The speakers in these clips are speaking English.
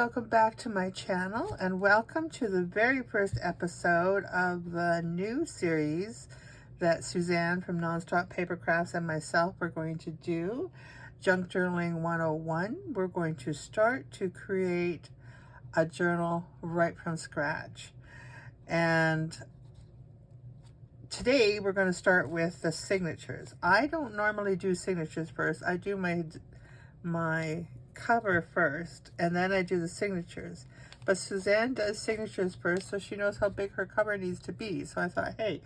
welcome back to my channel, and welcome to the very first episode of the new series that Suzanne from Nonstop Paper Crafts and myself are going to do, Junk Journaling 101. We're going to start to create a journal right from scratch. And today we're going to start with the signatures. I don't normally do signatures first. I do my cover first, and then I do the signatures. But Suzanne does signatures first, so she knows how big her cover needs to be. So I thought, hey,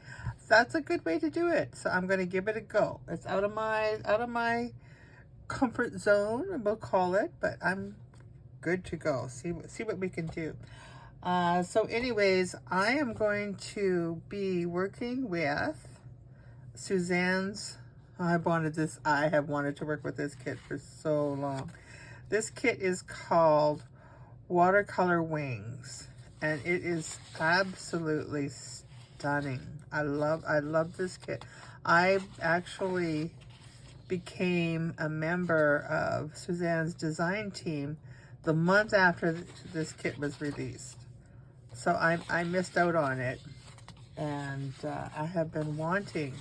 that's a good way to do it. So I'm going to give it a go. It's out of my comfort zone, we'll call it, but I'm good to go. See what we can do. So anyways, I am going to be working with Suzanne's. I have wanted to work with this kit for so long. This kit is called Watercolor Wings, and it is absolutely stunning. I love this kit. I actually became a member of Suzanne's design team the month after this kit was released. So I missed out on it, and I have been wanting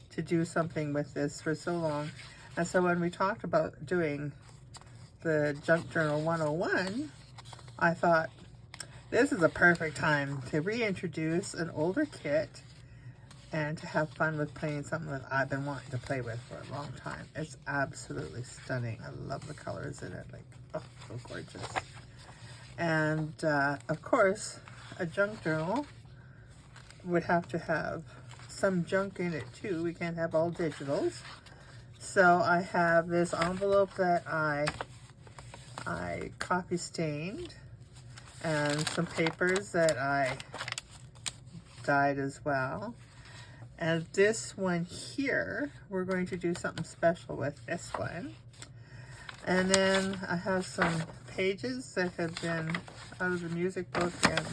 to do something with this for so long. And so when we talked about doing the Junk Journal 101, I thought this is a perfect time to reintroduce an older kit and to have fun with playing something that I've been wanting to play with for a long time. It's absolutely stunning. I love the colors in it, like, oh, so gorgeous. And of course, a junk journal would have to have some junk in it too. We can't have all digitals. So I have this envelope that I copy stained, and some papers that I dyed as well. And this one here, we're going to do something special with this one. And then I have some pages that have been out of the music book and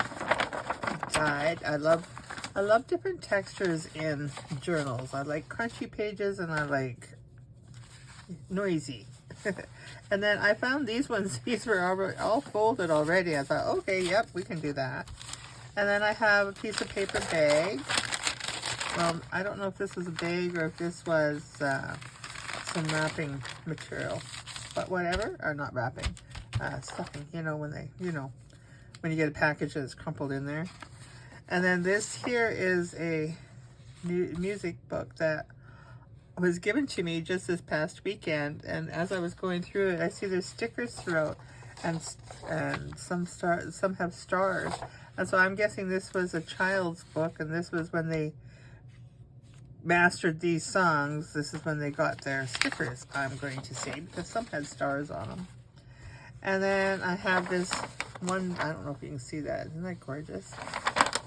dyed. I love different textures in journals. I like crunchy pages, and I like noisy. And then I found these ones. These were already all folded already. I thought, okay, yep, we can do that. And then I have a piece of paper bag. Well, I don't know if this was a bag or if this was some wrapping material, but whatever. Or not wrapping, stuffing. You know, when you get a package that's crumpled in there. And then this here is a new music book that was given to me just this past weekend, and as I was going through it, I see there's stickers throughout, and some have stars, and so I'm guessing this was a child's book, and this was when they mastered these songs. This is when they got their stickers, I'm going to say, because some had stars on them. And then I have this one. I don't know if you can see that. Isn't that gorgeous?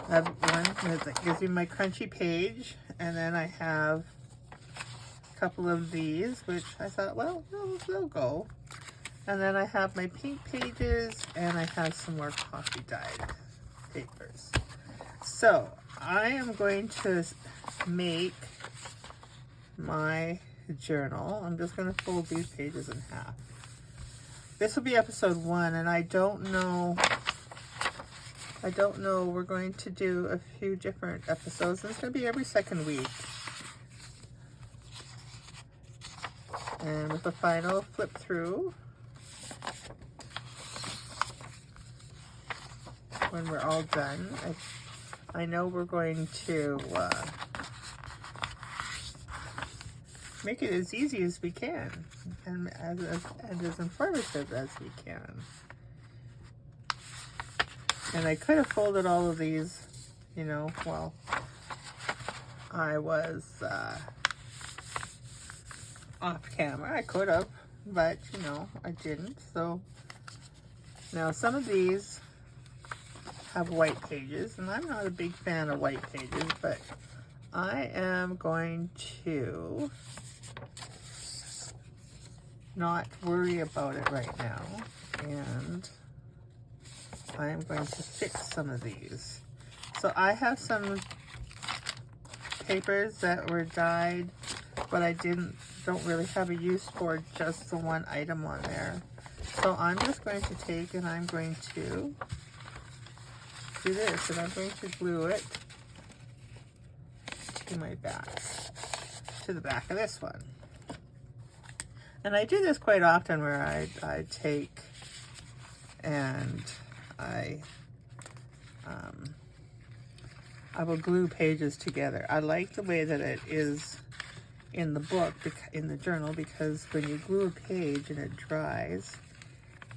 I have one that gives me my crunchy page, and then I have couple of these, which I thought, well, they'll go. And then I have my pink pages, and I have some more coffee dyed papers. So I am going to make my journal. I'm just going to fold these pages in half. This will be episode 1, and I don't know. We're going to do a few different episodes. It's going to be every second week. And with the final flip through, when we're all done, I know we're going to make it as easy as we can, and as informative as we can. And I could have folded all of these, while I was off camera. I could have, but I didn't. So now some of these have white pages, and I'm not a big fan of white pages, but I am going to not worry about it right now, and I am going to fix some of these. So I have some papers that were dyed, but I don't really have a use for just the one item on there. So I'm just going to take and I'm going to do this, and I'm going to glue it to my back, to the back of this one. And I do this quite often where I take and I will glue pages together. I like the way that it is in the book, in the journal, because when you glue a page and it dries,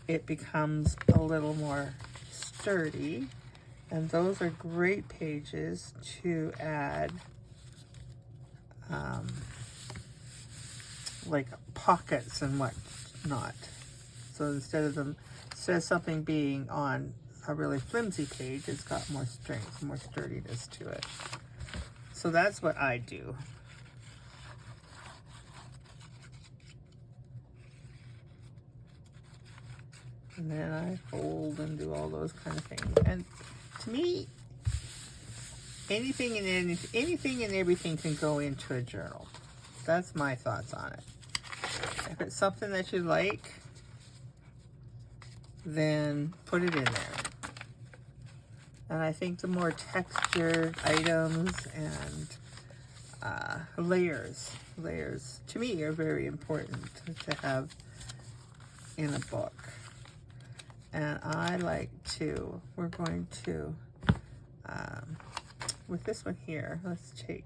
it becomes a little more sturdy. And those are great pages to add like pockets and whatnot. So instead of something being on a really flimsy page, it's got more strength, more sturdiness to it. So that's what I do. And then I fold and do all those kind of things. And to me, anything and everything can go into a journal. That's my thoughts on it. If it's something that you like, then put it in there. And I think the more textured items and layers to me are very important to have in a book. And I like to, we're going to, with this one here, let's take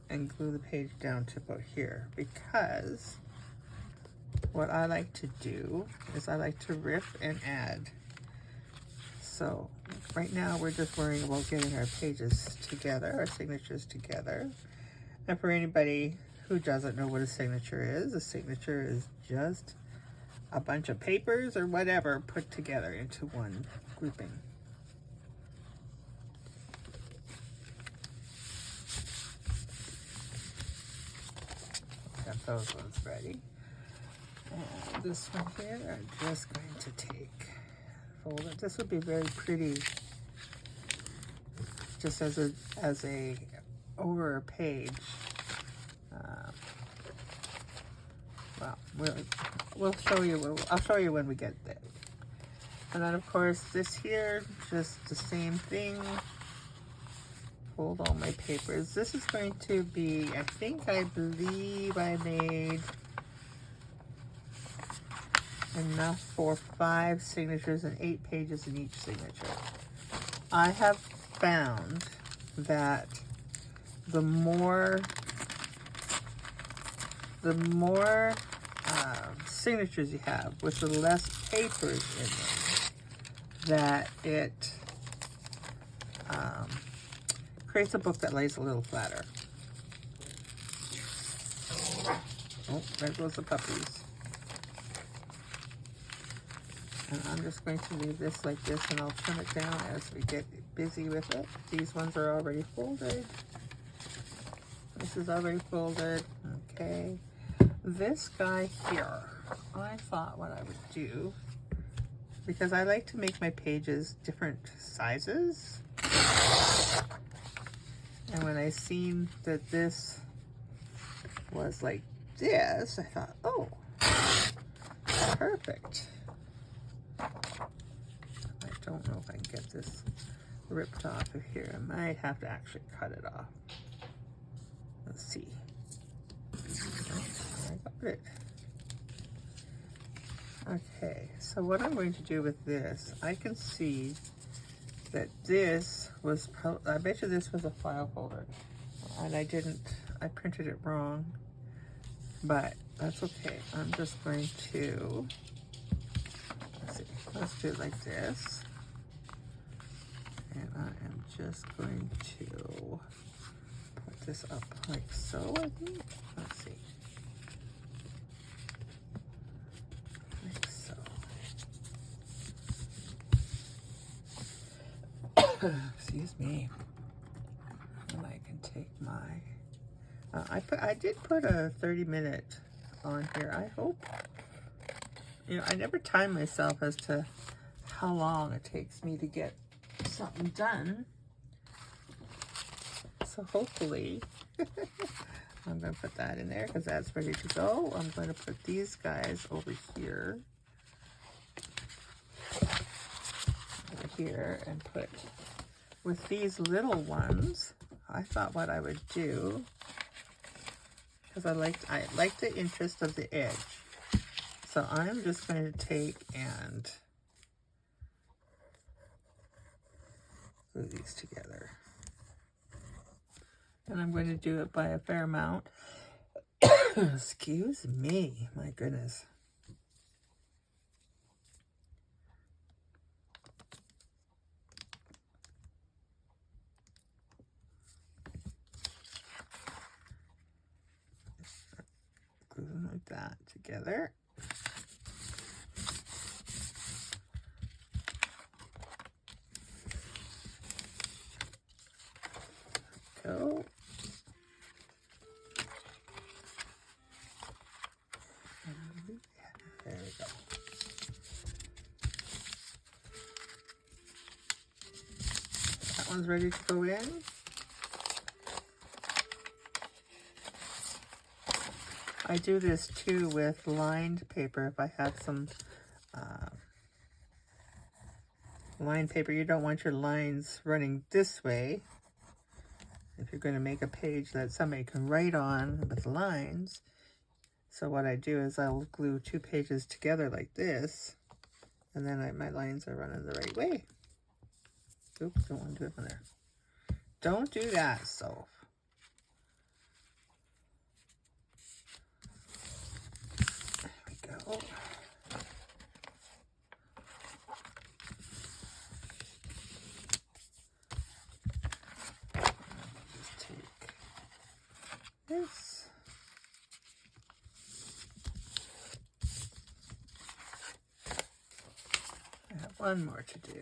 and glue the page down to about here, because what I like to do is I like to riff and add. So right now we're just worrying about getting our pages together, our signatures together. And for anybody who doesn't know what a signature is just a bunch of papers or whatever put together into one grouping. Got those ones ready. And this one here, I'm just going to take, fold it. This would be very pretty, just as a over a page. Well, we'll show you. I'll show you when we get there. And then of course this here, just the same thing. Fold all my papers. This is going to be, I believe I made enough for 5 signatures and 8 pages in each signature. I have found that the more signatures you have with the less papers in them, that it creates a book that lays a little flatter. Oh, there goes the puppies. And I'm just going to leave this like this, and I'll trim it down as we get busy with it. These ones are already folded. This is already folded. Okay. This guy here, I thought what I would do, because I like to make my pages different sizes. And when I seen that this was like this, I thought, oh, perfect. I don't know if I can get this ripped off of here. I might have to actually cut it off. Let's see. I got it. Okay, so what I'm going to do with this, I can see that this was, I bet you this was a file folder. And I printed it wrong, but that's okay. I'm just going to, let's do it like this. And I am just going to put this up like so, I think. Let's see. Like so. Excuse me. And I can take my, I did put a 30-minute on here. I hope, I never time myself as to how long it takes me to get something done. So hopefully, I'm going to put that in there because that's ready to go. I'm going to put these guys over here. here and put, with these little ones, I thought what I would do, because I like the interest of the edge. So I'm just going to take and glue these together. And I'm going to do it by a fair amount. Excuse me, my goodness. Glue them like that together. Go. There we go. That one's ready to go in. I do this too with lined paper. If I have some lined paper, you don't want your lines running this way. If you're going to make a page that somebody can write on with lines. So what I do is I'll glue two pages together like this, and then my lines are running the right way. Oops, don't want to do it from there. Don't do that, Soph. There we go. Just take this. I have one more to do.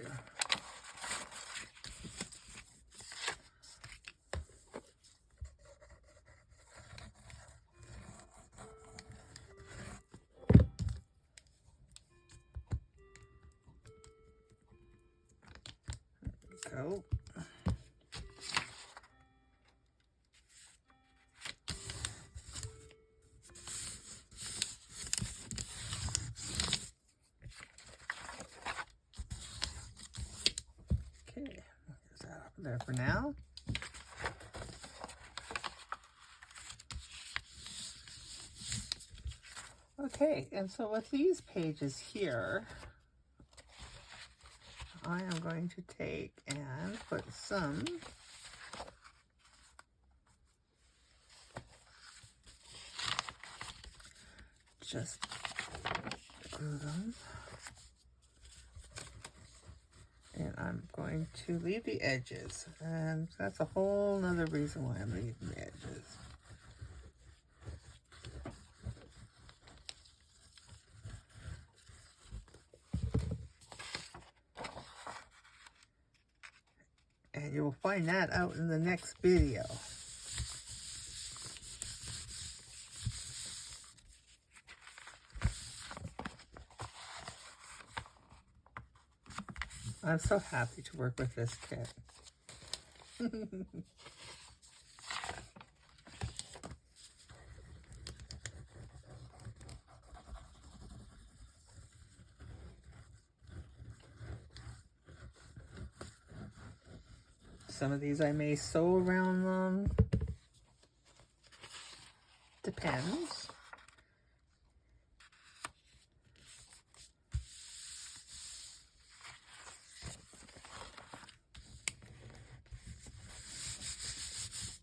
Go. Okay, there's that up there for now. Okay, and so with these pages here, I am going to take and put some just glue them, and I'm going to leave the edges, and that's a whole nother reason why I'm leaving the edges. And you will find that out in the next video. I'm so happy to work with this kit. Some of these I may sew around them. Depends.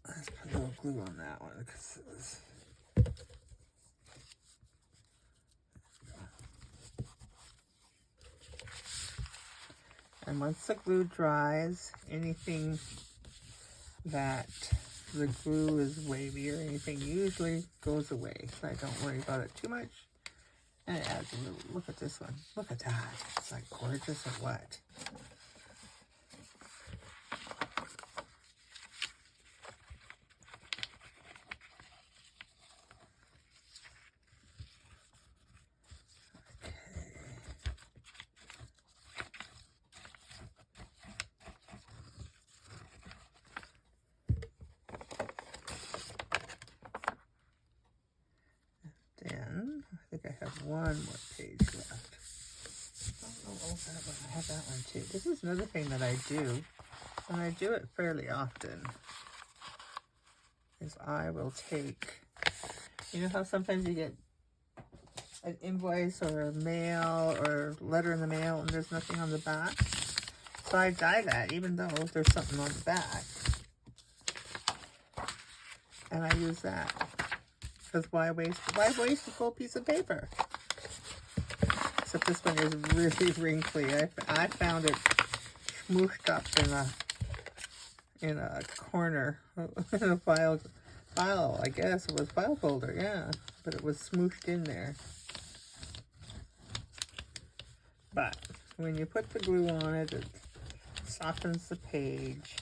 Let's put a little glue on that one because it was... And once the glue dries, anything that the glue is wavy or anything usually goes away. So I don't worry about it too much. And it adds a little, look at this one. Look at that. It's like gorgeous or what? I think I have one more page left. Oh, that one. I have that one too. This is another thing that I do, and I do it fairly often, is I will take, you know how sometimes you get an invoice or a mail or letter in the mail and there's nothing on the back? So I die that even though there's something on the back. And I use that. Because why waste a full piece of paper? Except this one is really wrinkly. I found it smooshed up in a corner in a file, I guess it was file folder, yeah. But it was smooshed in there. But when you put the glue on it, it softens the page.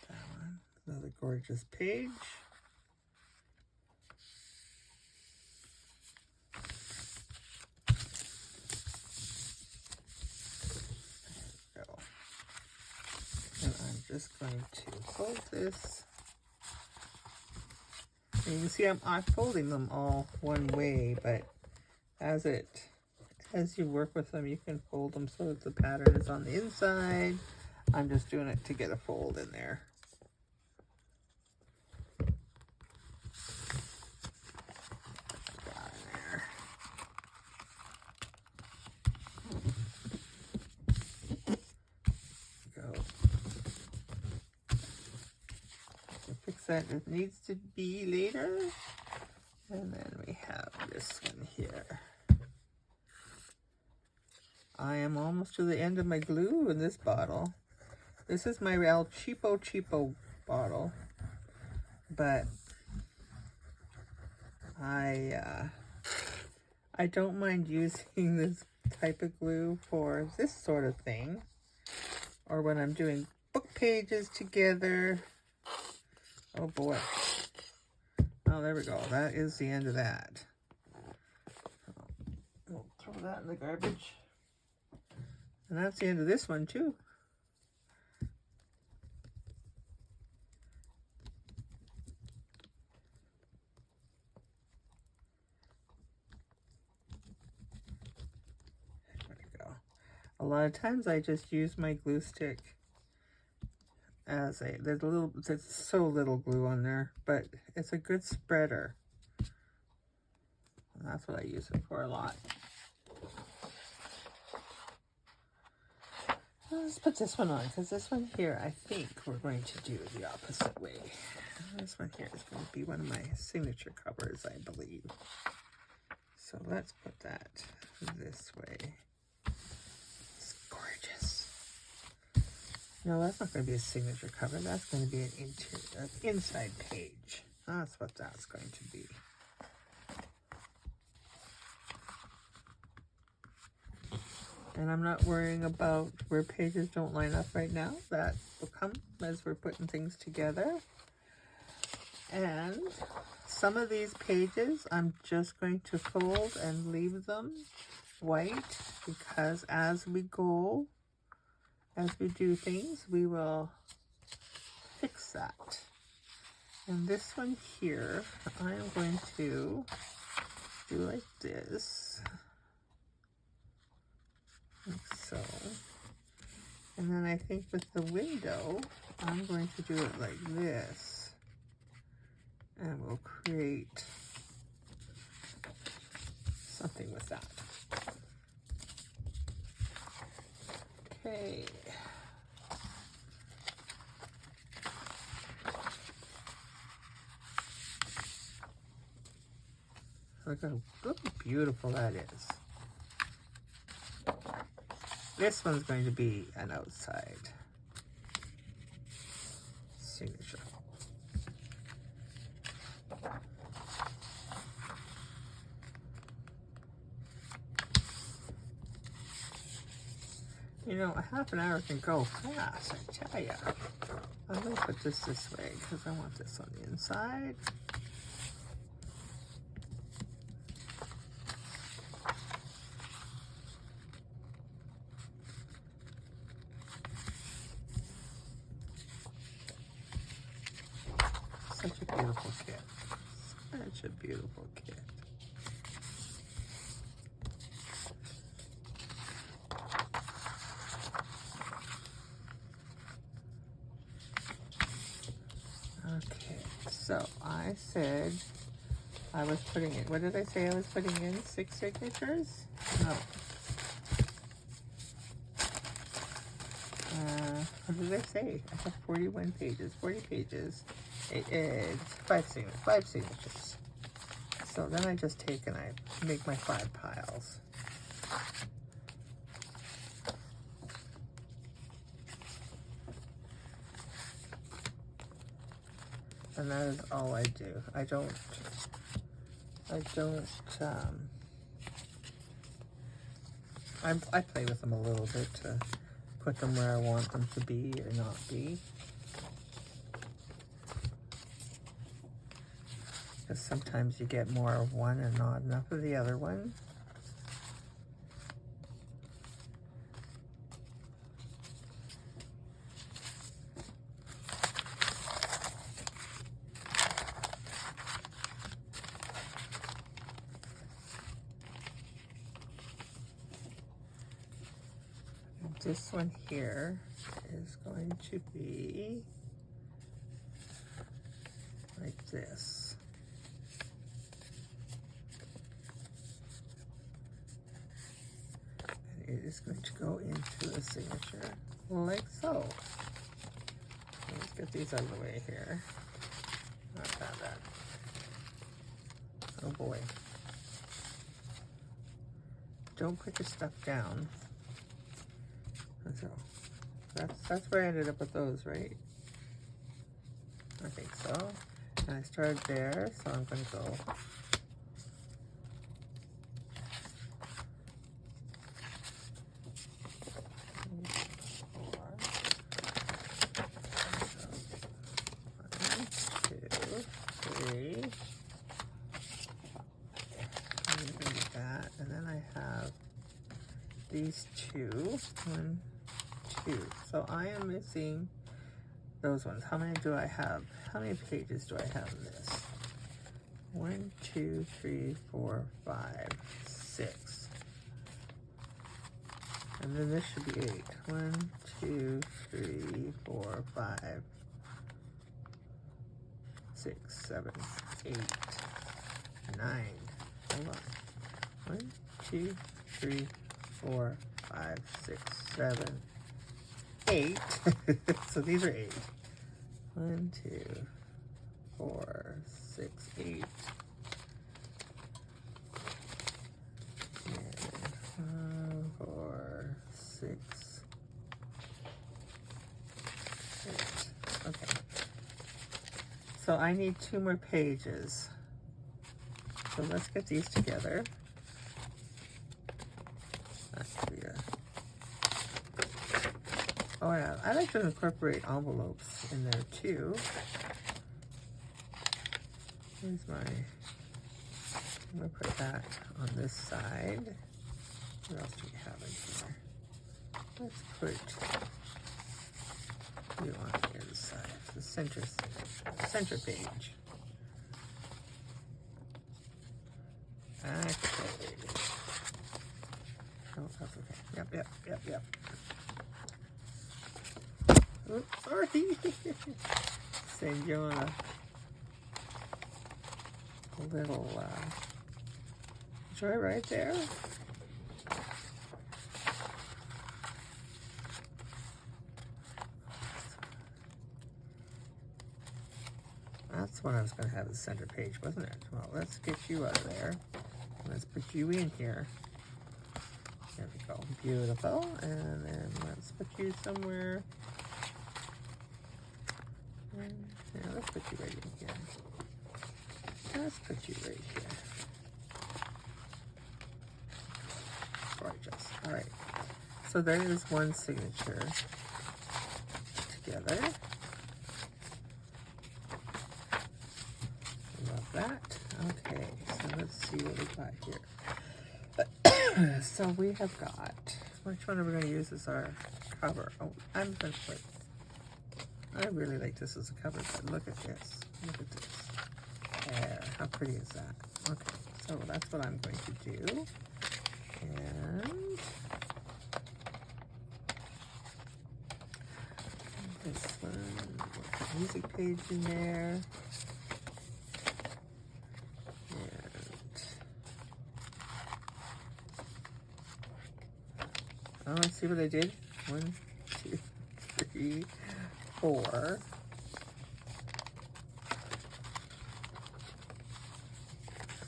That one, another gorgeous page. Just going to fold this. And you can see I'm folding them all one way, but as you work with them, you can fold them so that the pattern is on the inside. I'm just doing it to get a fold in there. Got in there. Go. Fix that it needs to be later. And then we have this one here. I am almost to the end of my glue in this bottle. This is my real cheapo bottle. But I don't mind using this type of glue for this sort of thing. Or when I'm doing book pages together. Oh boy. Oh, there we go. That is the end of that. We'll throw that in the garbage. And that's the end of this one too. There we go. A lot of times I just use my glue stick as there's so little glue on there, but it's a good spreader. And that's what I use it for a lot. Let's put this one on, because this one here, I think we're going to do the opposite way. This one here is going to be one of my signature covers, I believe. So let's put that this way. It's gorgeous. No, that's not going to be a signature cover. That's going to be an inside page. That's what that's going to be. And I'm not worrying about where pages don't line up right now. That will come as we're putting things together. And some of these pages I'm just going to fold and leave them white, because as we go, as we do things, we will fix that. And this one here, I am going to do like this. Like so. And then I think with the window, I'm going to do it like this. And we'll create something with that. Okay. Look how beautiful that is. This one's going to be an outside signature. You know, a half an hour can go fast, I tell ya. I'm going to put this way because I want this on the inside. beautiful kit. Such a beautiful kit. Okay, so I said I was putting in, what did I say I was putting in? 6 signatures? No. What did I say? I have 41 pages, 40 pages. It's 5 signatures. So then I just take and I make my 5 piles. And that is all I do. I don't, I play with them a little bit to put them where I want them to be or not be. Because sometimes you get more of one and not enough of the other one. This one here is going to be like this. And it is going to go into a signature like so. Let's get these out of the way here. Not that. Oh boy. Don't put your stuff down. So that's where I ended up with those, right? I think so. And I started there, so I'm going to go and then I have these 2. 1, 2. So I am missing those ones. How many do I have? How many pages do I have in this? 1, 2, 3, 4, 5, 6. And then this should be 8. 1, 2, 3, 4, 5, 6, 7, 8, 9. Hold on. 1, 2, 3, 4, 5, 6, 7, 8. So these are 8. 1, 2, 4, 6, 8. And 4, 6, 8. Okay. So I need 2 more pages. So let's get these together. Oh yeah, I like to incorporate envelopes in there too. Here's my, I'm gonna put that on this side. What else do we have in here? Let's put you on the other side, the center page. Actually, oh, that's okay. Yep. Oops, sorry. Send you on a little joy right there. That's what I was going to have as center page, wasn't it? Well, let's get you out of there. Let's put you in here. There we go. Beautiful. And then let's put you somewhere. Yeah, let's put you right in here. Let's put you right here. Gorgeous. All right. So there is one signature together. Love that. Okay, so let's see what we got here. So we have got, which one are we going to use as our cover? Oh, I'm going to put, I really like this as a cover, but look at this. Look at this. pretty is that? Okay, so that's what I'm going to do. And this one, put the music page in there. Oh, let's see what I did. 1, 2, 3, 4.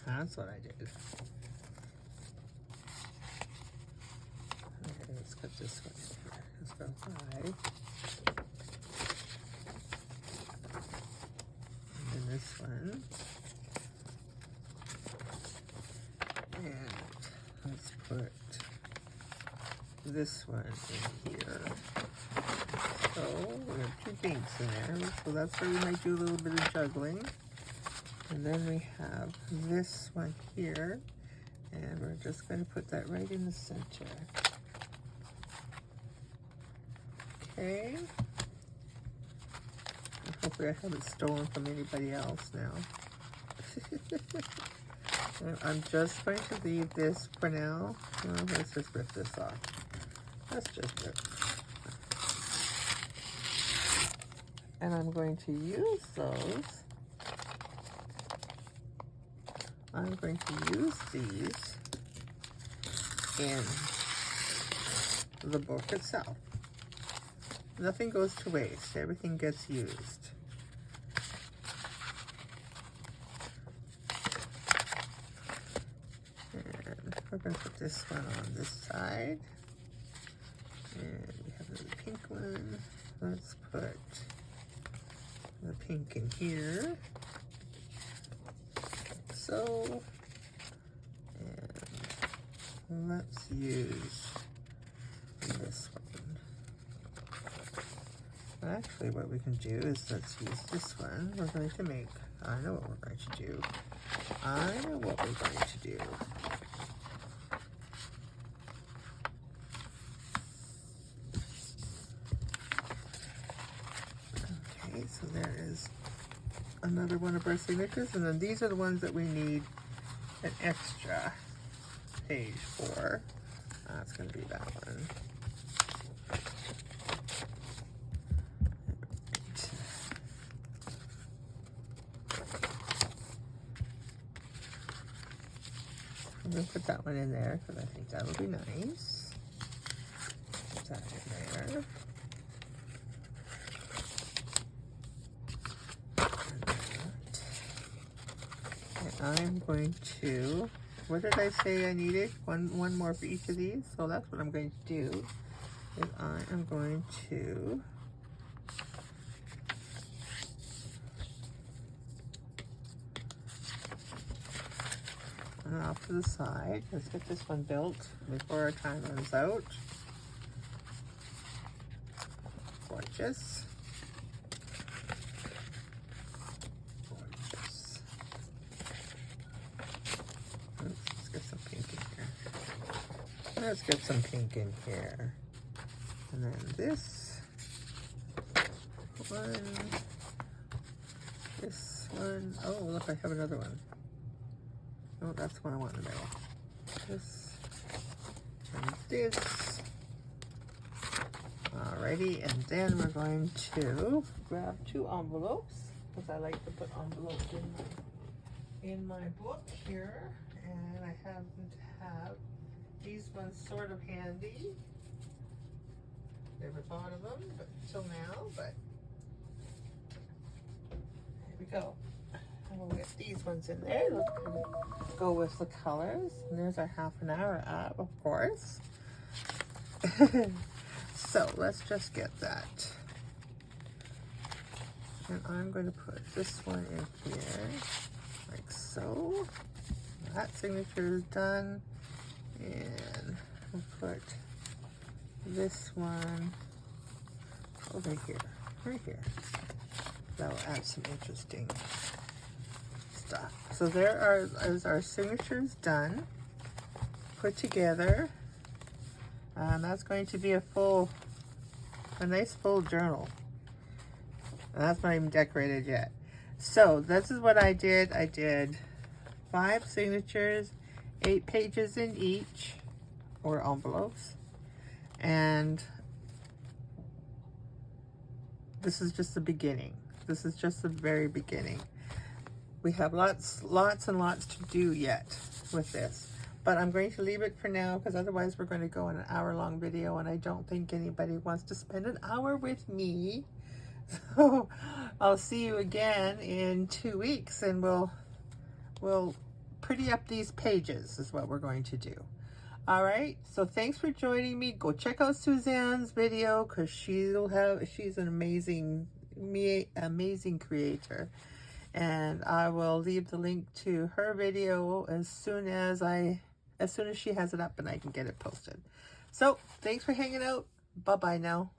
That's what I did. Okay, let's cut this one in here. Let's go 5. And then this one. And let's put this one in here. So we have 2 pinks in there. So that's where we might do a little bit of juggling. And then we have this one here. And we're just going to put that right in the center. Okay. Hopefully I haven't stolen from anybody else now. And I'm just going to leave this for now. Well, let's just rip this off. Let's just rip. And I'm going to use those. I'm going to use these in the book itself. Nothing goes to waste. Everything gets used. And we're going to put this one on this side. And we have the pink one. Let's put the pink in here. Like so. And let's use this one. Actually, what we can do is let's use this one. We're going to make, I know what we're going to do. I know what we're going to do. Okay, so there is another one of our signatures, and then these are the ones that we need an extra page for. That's going to be that one. I'm going to put that one in there because I think that would be nice. Put that in there. And I'm going to, what did I say I needed? One more for each of these. So that's what I'm going to do. Is I am going to off to the side. Let's get this one built before our time runs out. Gorgeous. Gorgeous. Let's get some pink in here. Let's get some pink in here. And then this one. This one. Oh, look, I have another one. Oh, that's what I want in the middle. This and this. Alrighty, and then we're going to grab 2 envelopes because I like to put envelopes in my book here, and I happen to have these ones sort of handy. Never thought of them, but until now. But there we go. We'll get these ones in there. Let's go with the colors. And there's our half an hour up, of course. So let's just get that. And I'm going to put this one in here, like so. That signature is done. And we'll put this one over here, right here. That will add some interesting stuff. So there is our signatures done, put together, and that's going to be a nice full journal. And that's not even decorated yet. So this is what I did. I did 5 signatures, 8 pages in each, or envelopes. And this is just the beginning. This is just the very beginning. We have lots and lots to do yet with this. But I'm going to leave it for now because otherwise we're going to go in an hour-long video, and I don't think anybody wants to spend an hour with me. So I'll see you again in 2 weeks, and we'll pretty up these pages is what we're going to do. All right, so thanks for joining me. Go check out Suzanne's video because she's an amazing creator. And I will leave the link to her video as soon as she has it up and I can get it posted. So thanks for hanging out. Bye-bye now.